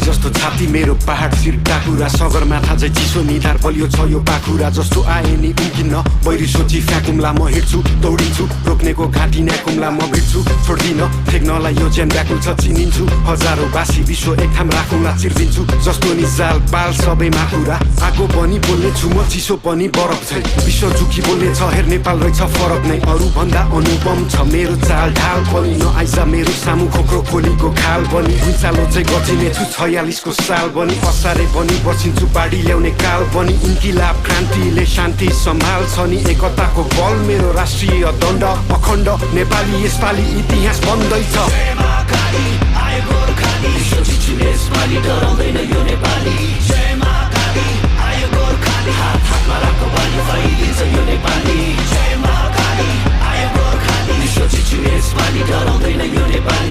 जस्तो छाती मेरो पहाड शिर टाकुरा सगरमाथा झै चिसो निधार बलियो छ यो पाखुरा जस्तो आए नि उम्किन्न बैरी सोची फ्याकुम्ला म हिँड्छु दौडिन्छु रोक्नेको घाँटी न्याकुम्ला म भिड्छु छोड्दिन फेक्नलाई यो ज्यान व्याकुल छ चिनिन्छु हजारौँ बासी विश्व एक ठाम राखुँला चिर्दिन्छु जस्तो नि जाल बाल सबैमा कुरा आगो पनि बोल्ने छु म चिसो पनि बरफ छै विश्व झुकी बोल्ने छ हेर नेपाल रहेछ फरक नै अरू भन्दा अनुपम छ मेरो चाल ढाल पनि नआइज मेरो सामु खोक्रो खोलीको खाल बनी भुइँचालो चाहिँ गचिने छु 46 को साल बनी असारे बनी बसिन्छु बाढी ल्याउने काल बनी इन्किलाब क्रान्तिले शान्ति सम्हाल्छ नि एकताको बल मेरो राष्ट्रिय दण्ड अखण्ड नेपाली यसपालि इतिहास बन्दैछ डराउँदैन यो नेपाली जय महाकाली आयो गोर्खाली हात हातमा राखो बानी फैलिन्छ यो नेपाली जय महाकाली आयो गोर्खाली विश्व चिच्छु यसपालि